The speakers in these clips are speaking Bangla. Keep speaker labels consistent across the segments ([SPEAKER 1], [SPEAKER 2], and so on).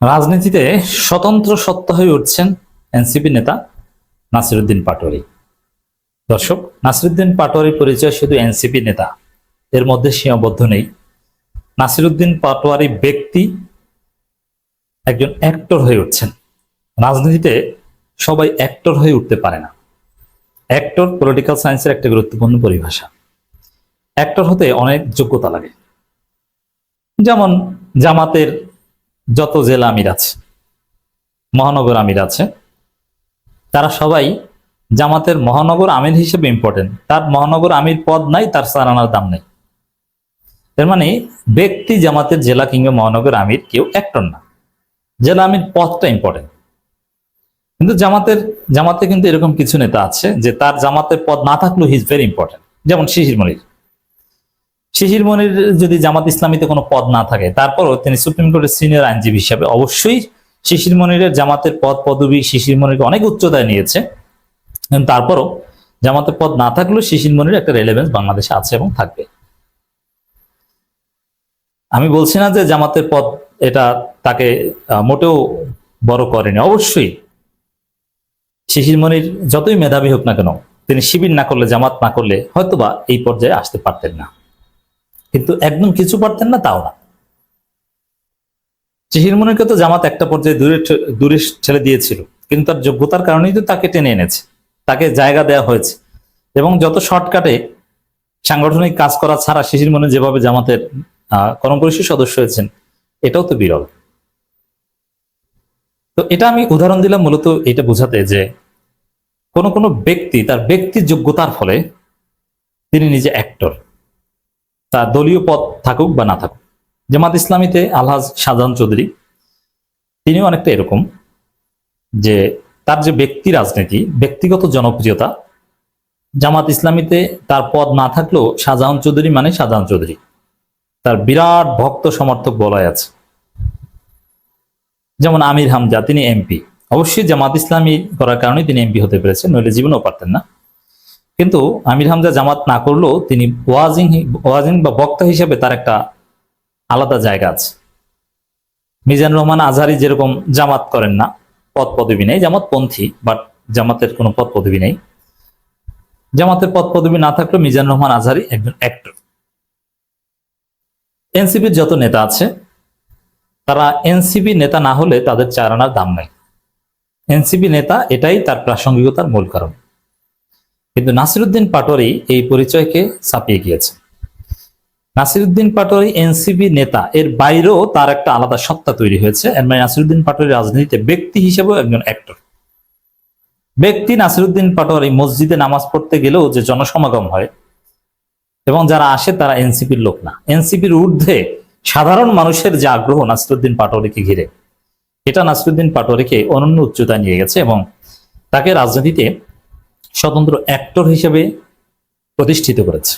[SPEAKER 1] রাজনীতিতে স্বতন্ত্র সত্তা হয়ে উঠছেন এনসিপি নেতা নাসিরউদ্দিন পাটোয়ারি। দর্শক, নাসিরউদ্দিন পাটোয়ারির পরিচয় শুধু এনসিপি নেতা এর মধ্যে সীমাবদ্ধ নেই। নাসিরউদ্দিন পাটোয়ারি ব্যক্তি একজন অ্যাক্টর হয়ে উঠছেন। রাজনীতিতে সবাই অ্যাক্টর হয়ে উঠতে পারে না। অ্যাক্টর পলিটিক্যাল সায়েন্সের একটা গুরুত্বপূর্ণ পরিভাষা। অ্যাক্টর হতে অনেক যোগ্যতা লাগে। যেমন জামাতের যত জেলা আমির আছে, মহানগর আমির আছে, তারা সবাই জামাতের মহানগর আমির হিসেবে ইম্পর্টেন্ট। তার মহানগর আমির পদ নাই, তার সারানার দাম নেই। এর মানে ব্যক্তি জামাতের জেলা কিংবা মহানগর আমির কেউ অ্যাক্টর না, জেলা আমির পদটা ইম্পর্টেন্ট। কিন্তু জামাতে কিন্তু এরকম কিছু নেতা আছে যে তার জামাতের পদ না থাকলেও হি ইজ ভেরি ইম্পর্টেন্ট। যেমন শিশির মনির যদি জামাত ইসলামীতে কোনো পদ না থাকে, তারপরও তিনি সুপ্রিম কোর্টের সিনিয়র আইনজীবী হিসাবে অবশ্যই শিশির মনিরের জামাতের পদ পদবি শিশির মনিরকে অনেক উচ্চতায় নিয়েছে। কিন্তু তারপরও জামাতের পদ না থাকলেও শিশির মনির একটা রেলেভেন্স বাংলাদেশে আছে এবং থাকবে। আমি বলছি না যে জামাতের পদ এটা তাকে মোটেও বড় করেনি। অবশ্যই শিশির মনির যতই মেধাবী হোক না কেন, তিনি শিবির না করলে, জামাত না করলে হয়তোবা এই পর্যায়ে আসতে পারতেন না। কিন্তু একদম কিছু পারতেন না তাও না। শিশির মনিরকে তো জামাত একটা পর্যায়ে দূরে ঠেলে দিয়েছিল, কিন্তু তার যোগ্যতার কারণেই তো তাকে টেনে এনেছে, তাকে জায়গা দেওয়া হয়েছে। এবং যত শর্টকাটে সাংগঠনিক কাজ করা ছাড়া শিশির মনির যেভাবে জামাতের কর্মপরিষদ সদস্য হয়েছেন, এটাও তো বিরল। তো এটা আমি উদাহরণ দিলাম মূলত এটা বোঝাতে যে কোনো ব্যক্তি তার ব্যক্তির যোগ্যতার ফলে তিনি নিজে অ্যাক্টর, তার দলীয় পদ থাকুক বা না থাকুক। জামাত ইসলামীতে আলহাজ শাহজাহান চৌধুরী তিনিও অনেকটা এরকম, যে তার যে ব্যক্তি রাজনীতি, ব্যক্তিগত জনপ্রিয়তা, জামাত ইসলামীতে তার পদ না থাকলেও শাহজাহান চৌধুরী মানে শাহজাহান চৌধুরী, তার বিরাট ভক্ত সমর্থক বলয় আছে। যেমন আমির হামজা, তিনি এমপি, অবশ্যই জামাত ইসলামী করার কারণে তিনি এমপি হতে পেরেছেন, নইলে জীবনেও পারতেন না। কিন্তু আমির হামজা জামাত না করলেও তিনি ওয়াজিং বা বক্তা হিসেবে তার একটা আলাদা জায়গা আছে। মিজানুর রহমান আজহারি যেরকম জামাত করেন না, পদ পদবি নেই, জামাতপন্থী, বাট জামাতের কোনো পদ পদবি নেই। জামাতের পদ পদবি না থাকলেও মিজানুর রহমান আজহারি একজন অ্যাক্টর। এনসিপির যত নেতা আছে তারা এনসিপি নেতা না হলে তাদের চার আনার দাম নাই। এনসিপি নেতা, এটাই তার প্রাসঙ্গিকতার মূল কারণ। কিন্তু নাসিরউদ্দিন পাটোয়ারি এই পরিচয়কে ছাপিয়ে গিয়েছে। নাসিরউদ্দিন পাটোয়ারি এনসিপি নেতা, এর বাইরেও তার একটা আলাদা সত্তা তৈরি হয়েছে। এর মানে নাসিরউদ্দিন পাটোয়ারি রাজনীতিতে ব্যক্তি হিসেবেও একজন অ্যাক্টর। ব্যক্তি নাসিরউদ্দিন পাটোয়ারি মসজিদে নামাজ পড়তে গেলেও যে জনসমাগম হয় এবং যারা আসে তারা এনসিপির লোক না। এনসিপির ঊর্ধ্বে সাধারণ মানুষের যে আগ্রহ নাসিরউদ্দিন পাটোয়ারিকে ঘিরে, এটা নাসিরউদ্দিন পাটোয়ারিকে অনন্য উচ্চতায় নিয়ে গেছে এবং তাকে রাজনীতিতে স্বতন্ত্র অ্যাক্টর হিসেবে প্রতিষ্ঠিত করেছে।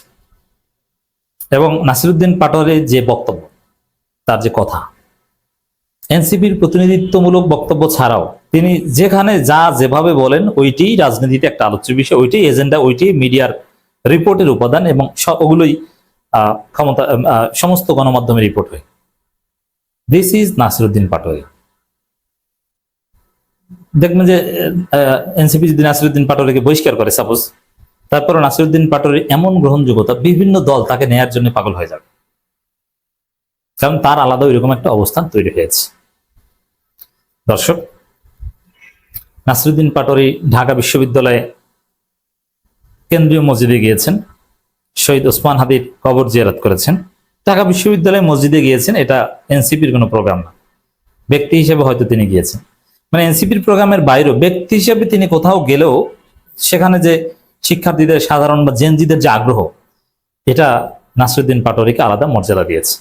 [SPEAKER 1] এবং নাসিরউদ্দিন পাটোয়ারির যে বক্তব্য, তার যে কথা, এনসিপির প্রতিনিধিত্বমূলক বক্তব্য ছাড়াও তিনি যেখানে যা যেভাবে বলেন ওইটাই রাজনীতিতে একটা আলোচ্য বিষয়, ওইটাই এজেন্ডা, ওইটাই মিডিয়ার রিপোর্টের উপাদান এবং ওগুলোই সমস্ত গণমাধ্যমে রিপোর্ট হয়। This is Nasiruddin Patwari. দেখবেন যে এনসিপি যদি নাসিরউদ্দিন পাটোয়ারিকে বহিষ্কার করে সাপোজ, তারপর নাসিরউদ্দিন পাটোয়ারির এমন গ্রহণযোগ্যতা, বিভিন্ন দল তাকে নেয়ার জন্য পাগল হয়ে যাবে, কারণ তার আলাদা এরকম একটা অবস্থান তৈরি হয়েছে। দর্শক, নাসিরউদ্দিন পাটোয়ারি ঢাকা বিশ্ববিদ্যালয়ে কেন্দ্রীয় মসজিদে গিয়েছেন, শহীদ ওসমান হাদির কবর জিয়ারত করেছেন। ঢাকা বিশ্ববিদ্যালয়ে মসজিদে গিয়েছেন, এটা এনসিপির কোনো প্রোগ্রাম না, ব্যক্তি হিসেবে হয়তো তিনি গিয়েছেন। মানে এনসিপির প্রোগ্রামের বাইরেও ব্যক্তি হিসেবে তিনি কোথাও গেলেও সেখানে যে শিক্ষার্থীদের, সাধারণ বা জেনজিদের যে আগ্রহ, এটা নাসিরউদ্দিন পাটোয়ারিকে আলাদা মর্যাদা দিয়েছে।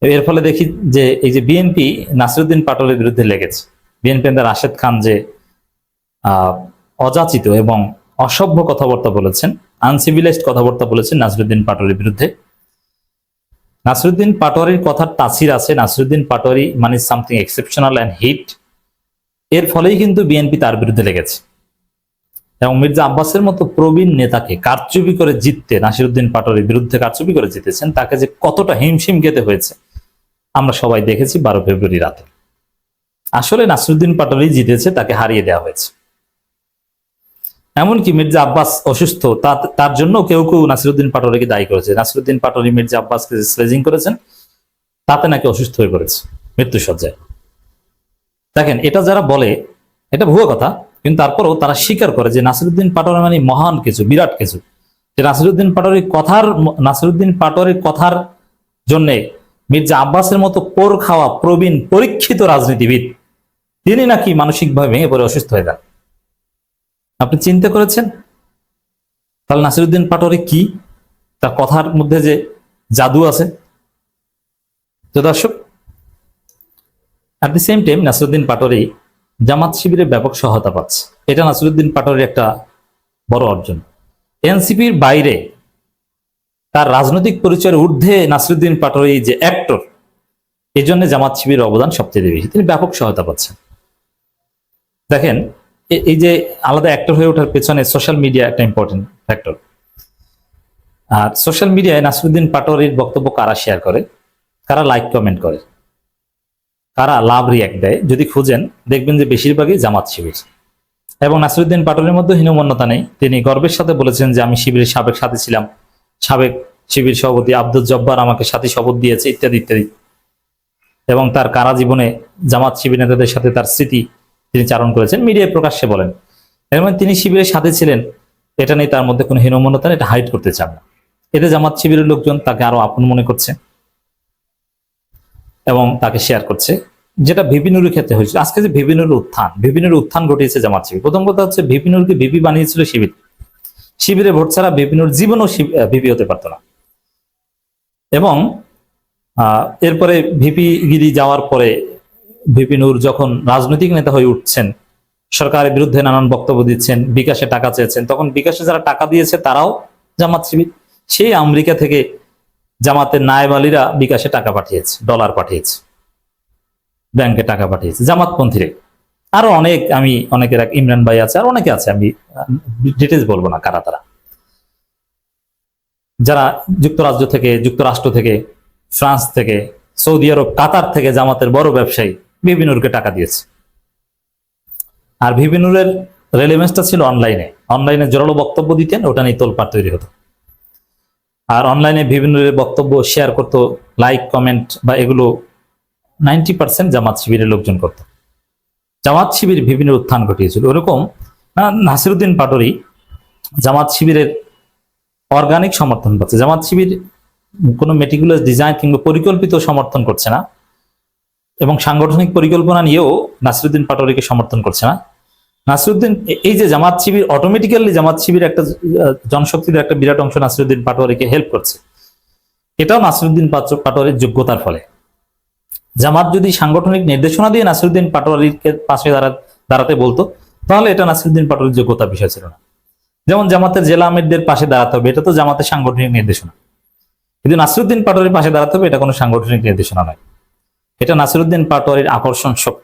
[SPEAKER 1] এর ফলে দেখি যে এই যে বিএনপি নাসিরউদ্দিন পাটোয়ারির বিরুদ্ধে লেগেছে। বিএনপি রাশেদ খান যে অযাচিত এবং অসভ্য কথাবার্তা বলেছেন, আনসিভিলাইজড কথাবার্তা বলেছেন নাসিরউদ্দিন পাটোয়ারির বিরুদ্ধে। নাসিরউদ্দিন পাটোয়ারির কথার তাসির আছে। নাসিরউদ্দিন পাটোয়ারি মানে সামথিং এক্সেপশনাল অ্যান্ড হিট। এর ফলেই কিন্তু বিএনপি তার বিরুদ্ধে লেগেছে। এবং মির্জা আব্বাসের মতো প্রবীণ নেতাকে কারচুপি করে জিততে, নাসিরউদ্দিন পাটোয়ারির বিরুদ্ধে কারচুপি করে জিতেছেন, তাকে যে কতটা হিমশিম খেতে হয়েছে আমরা সবাই দেখেছি 12 ফেব্রুয়ারি রাতে। আসলে নাসিরুদ্দিন পাটোয়ারি জিতেছে, তাকে হারিয়ে দেওয়া হয়েছে। এমনকি মির্জা আব্বাস অসুস্থ, তার জন্য কেউ কেউ নাসিরুদ্দিন পাটোয়ারিকে দায়ী করেছে। নাসিরুদ্দিন পাটোয়ারি মির্জা আব্বাসকে স্লেজিং করেছেন, তাতে নাকি অসুস্থ হয়ে পড়েছে মৃত্যুসজ্জায়। দেখেন, এটা যারা বলে এটা ভুয়ো কথা, কিন্তু তারপরেও তারা স্বীকার করে যে নাসিরুদ্দিন পাটোয়ারি মানে মহান কিছু, বিরাট কিছু। যে নাসিরুদ্দিন পাটোয়ারির কথার জন্য মির্জা আব্বাসের মতো পোর খাওয়া প্রবীণ পরীক্ষিত রাজনীতিবিদ তিনি নাকি মানসিকভাবে ভেঙে পড়ে অসুস্থ হয়ে যান। আপনি চিন্তা করেছেন তাহলে নাসিরুদ্দিন পাটোয়ারি কি, তার কথার মধ্যে যে জাদু আছে। তো দর্শক, at the same time Nasiruddin Patwari Jamaat শিবিরের ব্যাপক সহায়তা পাচ্ছে, এটা নাসিরুদ্দিন পাটোয়ারির একটা বড় অর্জন। এনসিপির বাইরে তার রাজনৈতিক পরিচয়ের ঊর্ধ্বে নাসিরুদ্দিন পাটোয়ারি যে অ্যাক্টর, এই জন্য জামাত শিবিরের অবদান সবচেয়ে বেশি, তিনি ব্যাপক সহায়তা পাচ্ছেন। দেখেন, এই যে আলাদা অ্যাক্টর হয়ে ওঠার পেছনে সোশ্যাল মিডিয়া একটা ইম্পর্টেন্ট ফ্যাক্টর। আর সোশ্যাল মিডিয়ায় নাসিরুদ্দিন পাটোয়ারির বক্তব্য কারা শেয়ার করে, কারা লাইক কমেন্ট করে, কারা লাভ রিয়াক্ট দেয়, যদি খুঁজেন দেখবেন যে বেশিরভাগই জামাত শিবির। এবং নাসিরুদ্দিন পাটোয়ারির মধ্যে হীনমন্যতা নেই, তিনি গর্বের সাথে বলেছেন যে আমি শিবিরের সাবেক সাথী ছিলাম, সাবেক শিবির সভাপতি আব্দুল জব্বার আমাকে সাথী শপথ দিয়েছে, ইত্যাদি ইত্যাদি। এবং তার কারা জীবনে জামাত শিবির নেতাদের সাথে তার স্মৃতি তিনি চারণ করেছেন, মিডিয়ায় প্রকাশ্যে বলেন। এর মানে তিনি শিবিরের সাথে ছিলেন, এটা নেই তার মধ্যে কোনো হীনমন্যতা নেই, এটা হাইড করতে চান না। এতে জামাত শিবিরের লোকজন তাকে আরো আপন মনে করছে এবং তাকে শেয়ার করছে, যেটা ভিপি নুরের ক্ষেত্রে হয়েছিল। আজকে যে ভিপি নুরের উত্থান ঘটিয়েছে জামাত শিবির। প্রথম কথা হচ্ছে, ভিপি নুরকে ভিপি বানিয়েছিল শিবির। শিবিরে ভোট ছাড়া ভিপি নুর জীবনও ভিপি হতে পারত না। এবং এরপরে ভিপি গিরি যাওয়ার পরে ভিপি নুর যখন রাজনৈতিক নেতা হয়ে উঠছেন, সরকারের বিরুদ্ধে নানান বক্তব্য দিচ্ছেন, বিকাশে টাকা চেয়েছেন, তখন বিকাশে যারা টাকা দিয়েছে তারাও জামাত শিবির। সেই আমেরিকা থেকে জামাতের নায়েব আলীরা বিকাশে টাকা পাঠিয়েছে, ডলার পাঠিয়েছে, ব্যাংকে টাকা পাঠিয়েছে জামাতপন্থীরা। আরো অনেকের ইমরান ভাই আছে, আর অনেকে আছে, আমি ডিটেলস বলবো না কারা তারা, যারা যুক্তরাষ্ট্র থেকে, ফ্রান্স থেকে, সৌদি আরব, কাতার থেকে জামাতের বড় ব্যবসায়ী ভিপি নুরকে টাকা দিয়েছে। আর ভিপি নুরের রেলেভেন্সটা ছিল অনলাইনে জোরালো বক্তব্য দিতেন, ওটা নিয়ে তোলপাড় তৈরি হতো। আর অনলাইনে ভিপি নুরের বক্তব্য শেয়ার করতো, লাইক কমেন্ট বা এগুলো 90% জামাত শিবিরের লোকজন করত। জামাত শিবির ভিপি নুর উত্থান ঘটিয়েছিল। ওরকম নাসিরুদ্দিন পাটোয়ারি জামাত শিবিরের অর্গানিক সমর্থন পাচ্ছে। জামাত শিবির কোনো মেটিকুলাস ডিজাইন কিংবা পরিকল্পিত সমর্থন করছে না, এবং সাংগঠনিক পরিকল্পনা নিয়েও নাসিরুদ্দিন পাটোয়ারিকে সমর্থন করছে না। নাসিরুদ্দিন, এই যে জামাত শিবির অটোমেটিক্যালি জামাত শিবির একটা জনশক্তির একটা বিরাট অংশ নাসিরুদ্দিন পাটোয়ারিকে হেল্প করছে, এটাও নাসিরুদ্দিন পাটোয়ারির যোগ্যতার ফলে। জামাত যদি সাংগঠনিক নির্দেশনা দিয়ে নাসিরুদ্দিন পাটোয়ারিকে পাশে দাঁড়াতে বলতো, তাহলে এটা নাসিরুদ্দিন পাটোয়ারির যোগ্যতার বিষয় ছিল না। যেমন জামাতের জেলা আমিরদের পাশে দাঁড়াতে হবে, এটা তো জামাতের সাংগঠনিক নির্দেশনা। কিন্তু নাসিরুদ্দিন পাটোয়ারির পাশে দাঁড়াতে হবে, এটা কোনো সাংগঠনিক নির্দেশনা নয়, এটা নাসিরুদ্দিন পাটোয়ারির আকর্ষণ শক্তি।